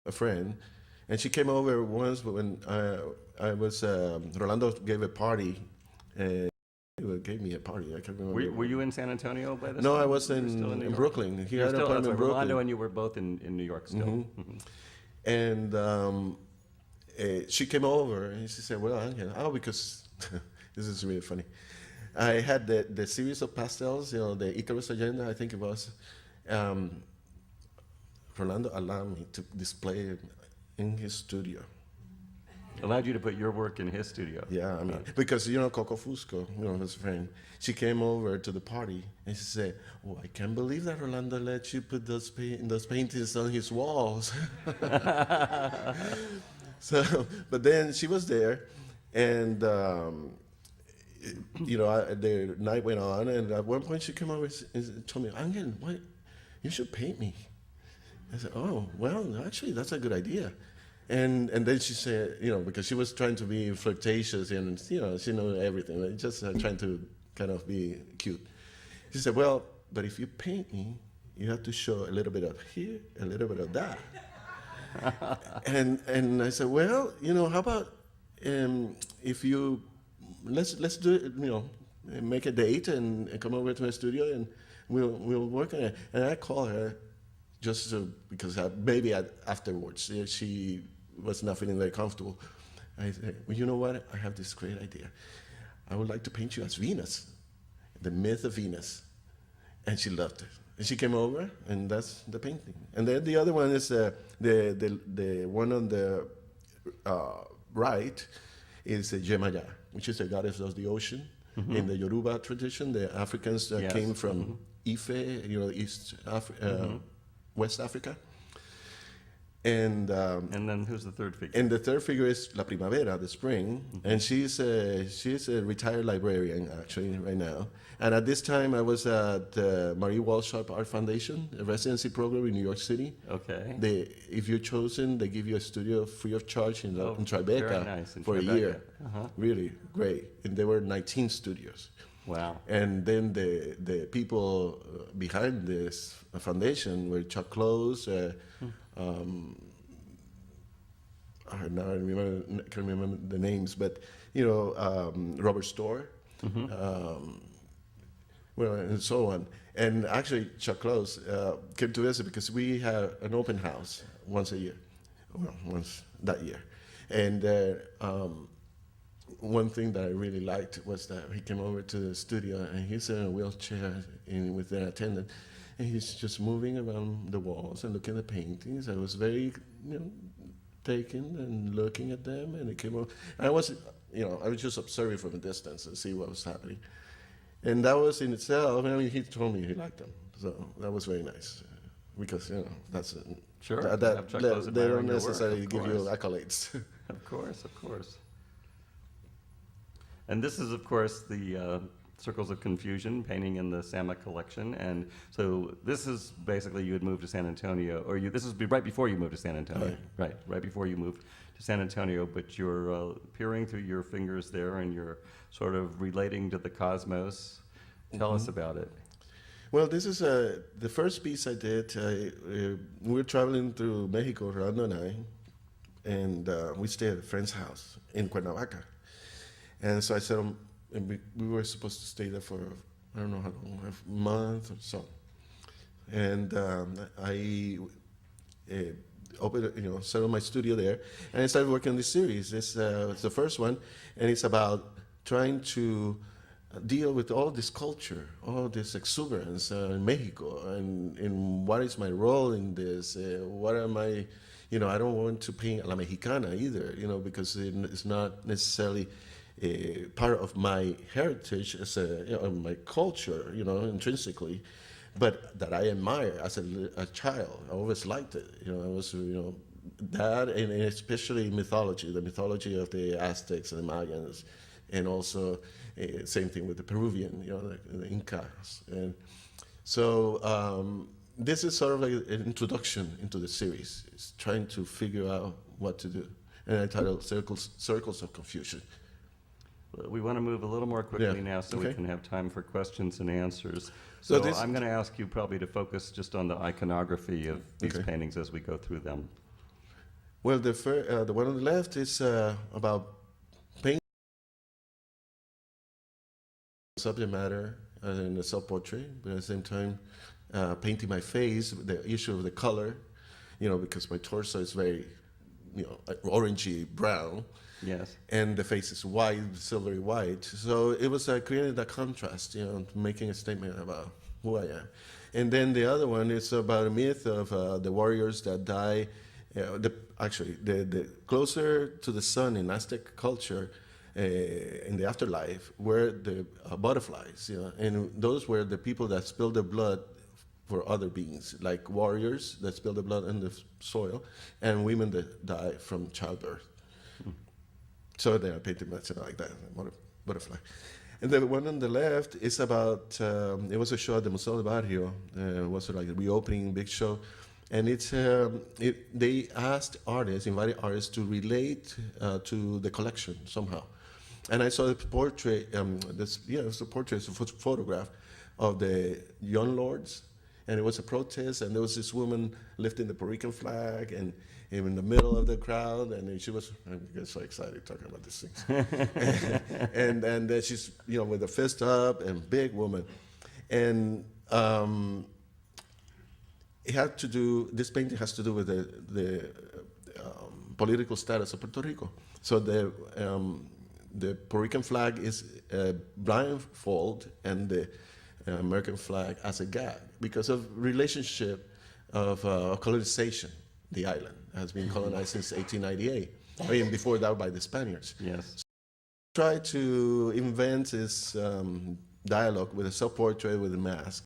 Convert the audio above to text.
a friend, and she came over once when I was Rolando gave a party, and he gave me a party. I can't remember. Were you in San Antonio by this No, time? I was You were still in New York? Brooklyn. He You were had an still, that's apartment in right, Brooklyn. Rolando and you were both in New York still. And she came over and she said, "Well, Angel, because this is really funny. I had the series of pastels, the Icarus Agenda, I think it was. Rolando allowed me to display it in his studio. Allowed you to put your work in his studio. Yeah, I mean, because Coco Fusco, his friend, she came over to the party and she said, "Oh, I can't believe that Rolando let you put those paintings on his walls." So, but then she was there, and the night went on, and at one point she came over and told me, "Angel, what? You should paint me." I said, "Oh, well, actually, that's a good idea." And then she said, because she was trying to be flirtatious and, she knew everything, like, just trying to kind of be cute. She said, "Well, but if you paint me, you have to show a little bit of here, a little bit of that." and I said, "Well, how about if you, let's do it, make a date and come over to my studio and we'll work on it." And I called her just because maybe afterwards she was not feeling very comfortable. I said, "Well, you know what? I have this great idea. I would like to paint you as Venus, the myth of Venus." And she loved it. And she came over, and that's the painting. And then the other one is the one on the right is Yemaya, which is the goddess of the ocean. In the Yoruba tradition, the Africans came from Ife, West Africa. And then who's the third figure? And the third figure is La Primavera, the spring, and she's a retired librarian actually right now. And at this time, I was at the Marie Walsharp Art Foundation, a residency program in New York City. Okay. If you're chosen, they give you a studio free of charge in Tribeca very nice, in for Tribeca. a year. Really great. And there were 19 studios. Wow. And then the people behind this foundation were Chuck Close. Now I can't remember the names, but Robert Storr, and so on. And actually, Chuck Close came to visit because we had an open house once a year, once that year, and one thing that I really liked was that he came over to the studio and he's in a wheelchair with an attendant, and he's just moving around the walls and looking at the paintings. I was very, taken and looking at them, and it came over. And I was just observing from a distance and see what was happening. And that was in itself, he told me he liked them. So that was very nice because, that's sure. They don't necessarily give you accolades. Of course. And this is, of course, the Circles of Confusion painting in the Sama collection. And so this is basically you had moved to San Antonio, this is right before you moved to San Antonio. Right before you moved to San Antonio, but you're peering through your fingers there and you're sort of relating to the cosmos. Tell us about it. Well, this is the first piece I did. We were traveling through Mexico, Rolando and I, and we stayed at a friend's house in Cuernavaca. And so I said, and we were supposed to stay there for, I don't know how long, a month or so. And I opened, set up my studio there, and I started working on this series. It's the first one, and it's about trying to deal with all this culture, all this exuberance in Mexico, and what is my role in this? What am I? I don't want to paint a la Mexicana either, because it's not necessarily part of my heritage as my culture, intrinsically, but that I admire as a child. I always liked it. I was, that, and especially mythology, the mythology of the Aztecs and the Mayans, and also same thing with the Peruvian, the Incas. And so this is sort of like an introduction into the series. It's trying to figure out what to do. And I titled Circles of Confusion. We want to move a little more quickly now so we can have time for questions and answers. So I'm going to ask you probably to focus just on the iconography of these paintings as we go through them. Well, the one on the left is about painting subject matter in a self-portrait, but at the same time painting my face, the issue of the color, because my torso is very, orangey brown, Yes. and the face is white, silvery white. So it was creating that contrast, making a statement about who I am. And then the other one is about a myth of the warriors that die. The closer to the sun in Aztec culture, in the afterlife, were the butterflies, and those were the people that spilled their blood for other beings, like warriors that spill the blood in the soil, and women that die from childbirth. So they are painted like that, butterfly. And the one on the left is about, it was a show at the Museo del Barrio. It was like a reopening big show. And they asked artists, invited artists to relate to the collection somehow. And I saw the portrait, it was a portrait, it's a photograph of the young lords. And it was a protest, and there was this woman lifting the Puerto Rican flag, and in the middle of the crowd, and she was, I get so excited talking about these things. and then she's, with a fist up, and big woman. And this painting has to do with the political status of Puerto Rico. So the Puerto Rican flag is blindfold, and the American flag as a gag because of relationship of colonization. The island has been colonized since 1898. I mean, before that by the Spaniards. Yes. So try to invent this dialogue with a self-portrait with a mask.